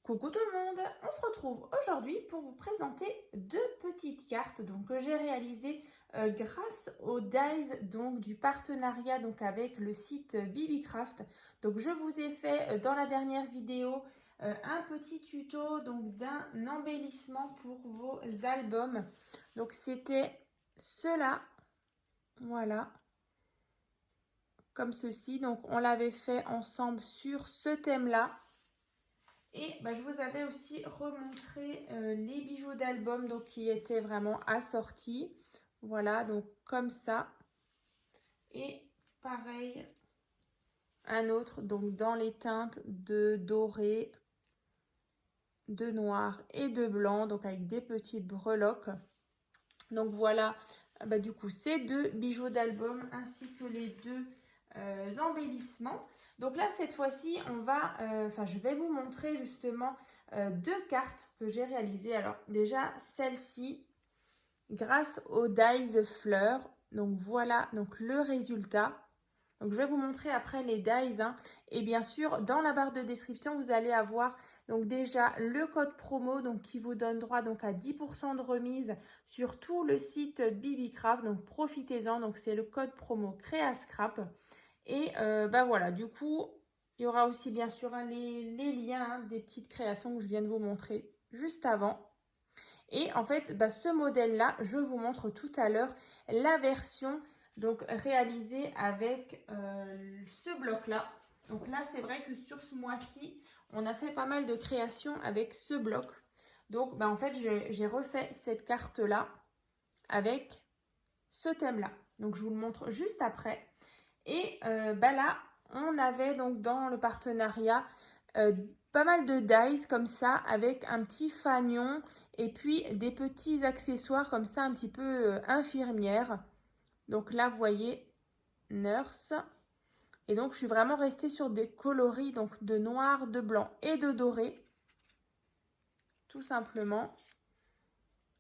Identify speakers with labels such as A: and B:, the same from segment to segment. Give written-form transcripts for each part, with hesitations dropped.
A: Coucou tout le monde, on se retrouve aujourd'hui pour vous présenter deux petites cartes que j'ai réalisées grâce aux dies du partenariat avec le site Bibicraft. Donc je vous ai fait dans la dernière vidéo un petit tuto d'un embellissement pour vos albums. Donc c'était cela, voilà, comme ceci. Donc on l'avait fait ensemble sur ce thème-là. Et je vous avais aussi remontré les bijoux d'album qui étaient vraiment assortis. Voilà, donc comme ça. Et pareil, un autre, donc dans les teintes de doré, de noir et de blanc, donc avec des petites breloques. Donc voilà, du coup, ces deux bijoux d'album ainsi que les deux embellissements. Donc là, cette fois-ci, je vais vous montrer justement deux cartes que j'ai réalisées. Alors déjà, celle-ci, grâce aux dies fleurs. Donc voilà, donc le résultat. Donc je vais vous montrer après les dies. Et bien sûr, dans la barre de description, vous allez avoir donc déjà le code promo qui vous donne droit à 10% de remise sur tout le site Bibicraft. Donc profitez-en. Donc c'est le code promo Créascrap. Et voilà, du coup, il y aura aussi bien sûr les liens des petites créations que je viens de vous montrer juste avant. Et en fait, ce modèle-là, je vous montre tout à l'heure la version réalisée avec ce bloc-là. Donc là, c'est vrai que sur ce mois-ci, on a fait pas mal de créations avec ce bloc. Donc, en fait, j'ai refait cette carte-là avec ce thème-là. Donc, je vous le montre juste après. Et là, on avait dans le partenariat pas mal de dies comme ça avec un petit fanion et puis des petits accessoires comme ça un petit peu infirmière. Donc là, vous voyez, nurse. Et donc, je suis vraiment restée sur des coloris de noir, de blanc et de doré. Tout simplement.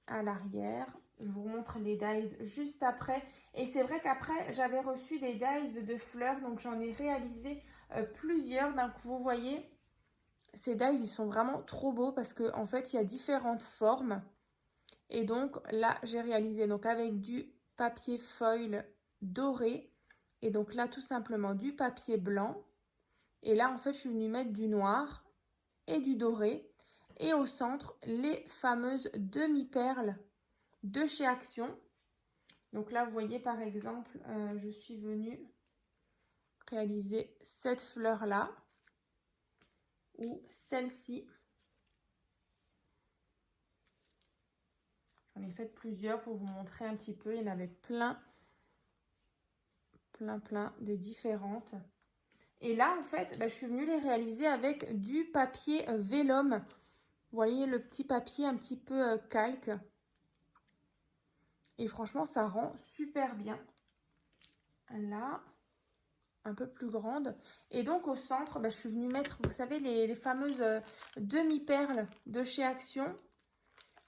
A: À l'arrière. Je vous montre les dies juste après. Et c'est vrai qu'après, j'avais reçu des dies de fleurs. Donc, j'en ai réalisé plusieurs. Donc, vous voyez, ces dies, ils sont vraiment trop beaux parce qu'en fait, il y a différentes formes. Et donc, là, j'ai réalisé avec du papier foil doré. Et donc là, tout simplement, du papier blanc. Et là, en fait, je suis venue mettre du noir et du doré. Et au centre, les fameuses demi-perles de chez Action. Donc là, vous voyez par exemple, je suis venue réaliser cette fleur-là ou celle-ci. J'en ai fait plusieurs pour vous montrer un petit peu. Il y en avait plein des différentes. Et là, en fait, je suis venue les réaliser avec du papier vélum. Vous voyez le petit papier un petit peu calque. Et franchement, ça rend super bien. Là, un peu plus grande. Et donc au centre, je suis venue mettre, vous savez, les fameuses demi-perles de chez Action.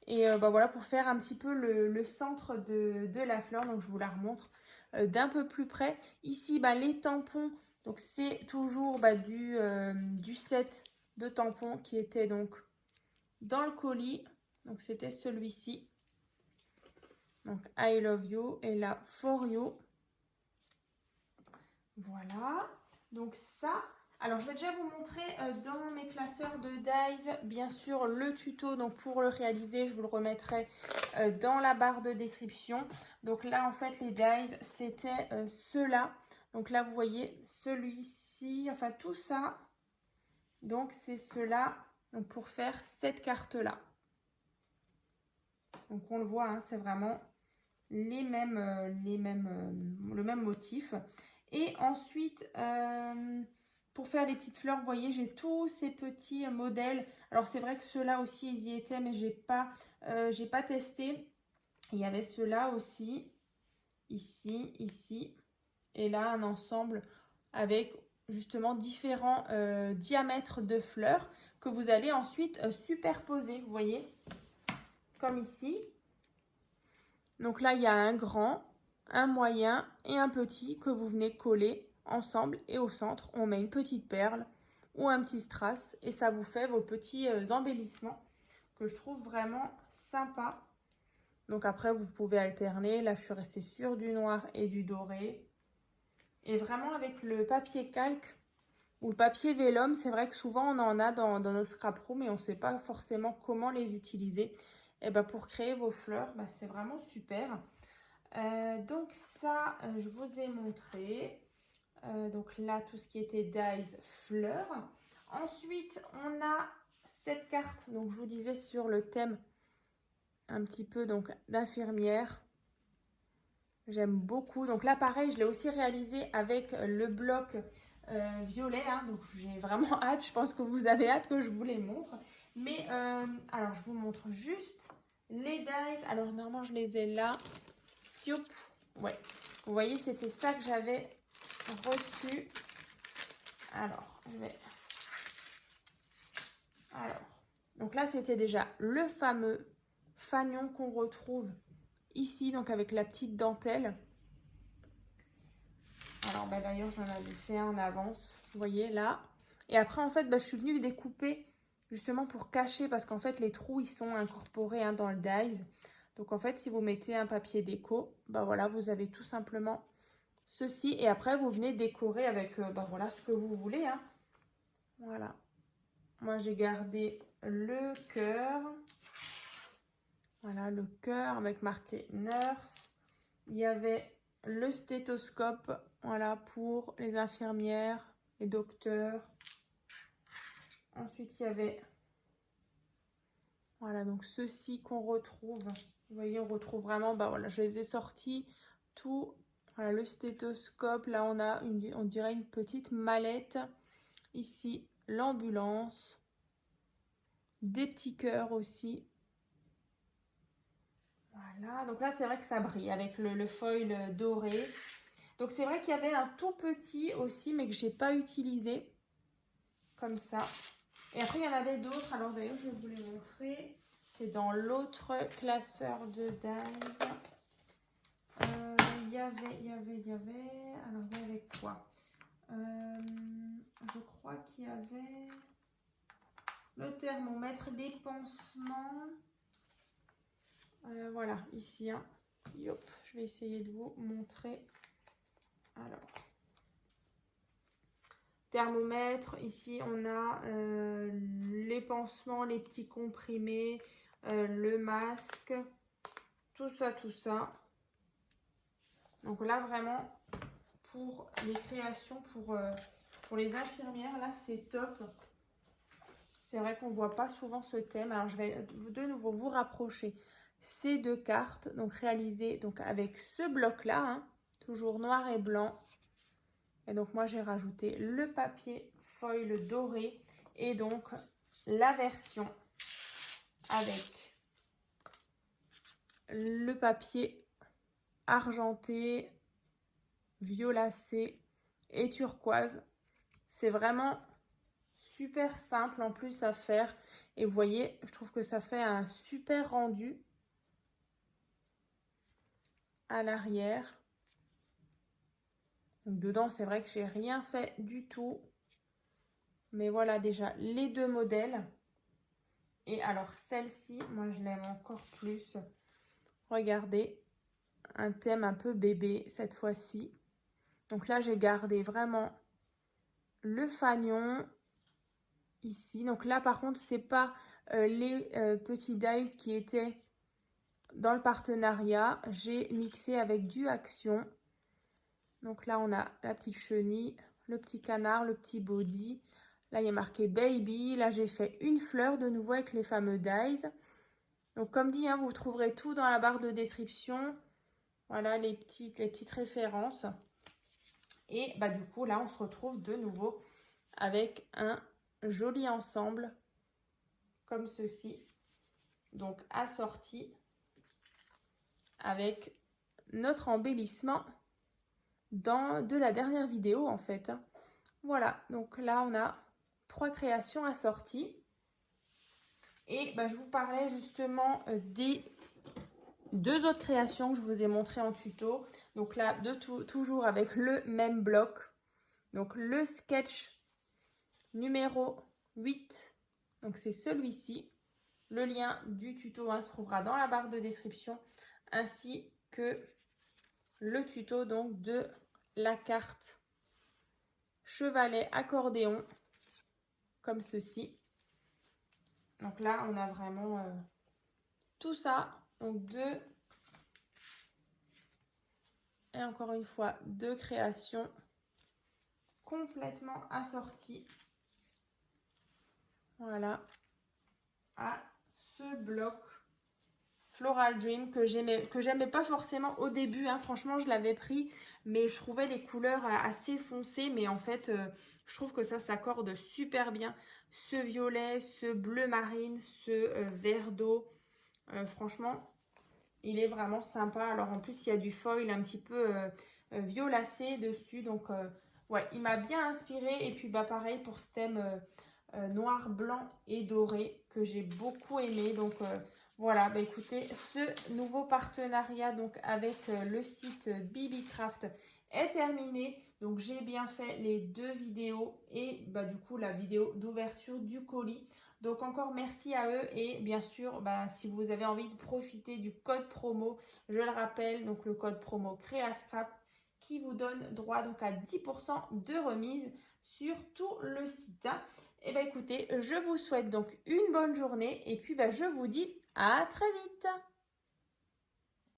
A: Et voilà, pour faire un petit peu le centre de la fleur. Donc je vous la remontre d'un peu plus près. Ici, les tampons. Donc c'est toujours du set de tampons qui était dans le colis. Donc c'était celui-ci. Donc I love you et là for you. Voilà. Donc ça, alors je vais déjà vous montrer dans mes classeurs de dies, bien sûr, le tuto. Donc pour le réaliser, je vous le remettrai dans la barre de description. Donc là, en fait, les dies, c'était ceux-là. Donc là, vous voyez, celui-ci, enfin tout ça. Donc c'est ceux-là, donc pour faire cette carte-là. Donc on le voit, hein, c'est vraiment le même motif. Et ensuite, pour faire les petites fleurs, vous voyez, j'ai tous ces petits modèles. Alors, c'est vrai que ceux-là aussi, ils y étaient, mais j'ai pas testé. Il y avait ceux-là aussi, ici, ici. Et là, un ensemble avec justement différents diamètres de fleurs que vous allez ensuite superposer, vous voyez, comme ici. Donc là, il y a un grand, un moyen et un petit que vous venez coller ensemble. Et au centre, on met une petite perle ou un petit strass et ça vous fait vos petits embellissements que je trouve vraiment sympa. Donc après, vous pouvez alterner. Là, je suis restée sur du noir et du doré. Et vraiment avec le papier calque ou le papier vélum, c'est vrai que souvent on en a dans nos scrap room et on ne sait pas forcément comment les utiliser. Et ben pour créer vos fleurs, c'est vraiment super. Donc ça, je vous ai montré. Donc là, tout ce qui était dies fleurs. Ensuite, on a cette carte, donc je vous disais sur le thème un petit peu donc d'infirmière. J'aime beaucoup. Donc là, pareil, je l'ai aussi réalisé avec le bloc violet. Hein, donc j'ai vraiment hâte. Je pense que vous avez hâte que je vous les montre. Mais alors, je vous montre juste les dies. Alors, normalement, je les ai là. Youp. Ouais. Vous voyez, c'était ça que j'avais reçu. Alors, je vais... Alors, donc là, c'était déjà le fameux fanion qu'on retrouve ici, donc avec la petite dentelle. Alors, d'ailleurs, j'en avais fait un en avance, vous voyez, là. Et après, en fait, je suis venue découper justement pour cacher, parce qu'en fait, les trous, ils sont incorporés dans le dies. Donc, en fait, si vous mettez un papier déco, voilà, vous avez tout simplement ceci. Et après, vous venez décorer avec, voilà, ce que vous voulez. Hein. Voilà. Moi, j'ai gardé le cœur. Voilà, le cœur avec marqué nurse. Il y avait le stéthoscope, voilà, pour les infirmières, les docteurs. Ensuite, il y avait, voilà, donc ceux-ci qu'on retrouve. Vous voyez, on retrouve vraiment, voilà, je les ai sortis. Tout, voilà, le stéthoscope. Là, on a, on dirait une petite mallette. Ici, l'ambulance. Des petits cœurs aussi. Voilà, donc là, c'est vrai que ça brille avec le foil doré. Donc, c'est vrai qu'il y avait un tout petit aussi, mais que je n'ai pas utilisé. Comme ça. Et après, il y en avait d'autres. Alors, d'ailleurs, je vais vous les montrer. C'est dans l'autre classeur de dies. Il y avait... Alors, il y avait quoi? Je crois qu'il y avait le thermomètre, les pansements. Voilà, ici. Hein. Yop, je vais essayer de vous montrer. Alors, thermomètre. Ici, on a les pansements, les petits comprimés, le masque. Tout ça, tout ça. Donc là, vraiment, pour les créations, pour les infirmières, là, c'est top. C'est vrai qu'on ne voit pas souvent ce thème. Alors, je vais de nouveau vous rapprocher ces deux cartes, donc réalisées donc, avec ce bloc-là, hein, toujours noir et blanc. Et donc, moi, j'ai rajouté le papier foil doré et donc la version avec le papier argenté, violacé et turquoise. C'est vraiment super simple en plus à faire. Et vous voyez, je trouve que ça fait un super rendu à l'arrière. Donc dedans, c'est vrai que j'ai rien fait du tout. Mais voilà déjà les deux modèles. Et alors celle-ci, moi je l'aime encore plus. Regardez, un thème un peu bébé cette fois-ci. Donc là, j'ai gardé vraiment le fanion ici. Donc là, par contre, c'est pas les petits dies qui étaient dans le partenariat. J'ai mixé avec du Action. Donc là, on a la petite chenille, le petit canard, le petit body. Là, il y a marqué baby. Là, j'ai fait une fleur de nouveau avec les fameux dies. Donc, comme dit, hein, vous trouverez tout dans la barre de description. Voilà les petites références. Et du coup, là, on se retrouve de nouveau avec un joli ensemble comme ceci. Donc, assorti avec notre embellissement de la dernière vidéo, en fait. Voilà, donc là, on a 3 créations assorties. Et je vous parlais justement des 2 autres créations que je vous ai montrées en tuto. Donc là, toujours avec le même bloc. Donc le sketch numéro 8. Donc c'est celui-ci. Le lien du tuto se trouvera dans la barre de description, ainsi que le tuto donc de la carte chevalet accordéon, comme ceci. Donc là, on a vraiment tout ça. Donc deux, et encore une fois, deux créations complètement assorties. Voilà, à ce bloc Floral Dream que j'aimais pas forcément au début, hein. Franchement je l'avais pris, mais je trouvais les couleurs assez foncées, mais en fait je trouve que ça s'accorde super bien, ce violet, ce bleu marine, ce vert d'eau. Franchement il est vraiment sympa. Alors en plus il y a du foil un petit peu violacé dessus, donc ouais, il m'a bien inspiré. Et puis bah pareil pour ce thème noir, blanc et doré que j'ai beaucoup aimé. Donc voilà, bah écoutez, ce nouveau partenariat donc avec le site Bibicraft est terminé. Donc j'ai bien fait les deux vidéos et bah du coup la vidéo d'ouverture du colis. Donc encore merci à eux, et bien sûr bah, si vous avez envie de profiter du code promo, je le rappelle, donc le code promo Créascrap qui vous donne droit donc à 10% de remise sur tout le site. Et bien écoutez, je vous souhaite donc une bonne journée et puis je vous dis à très vite.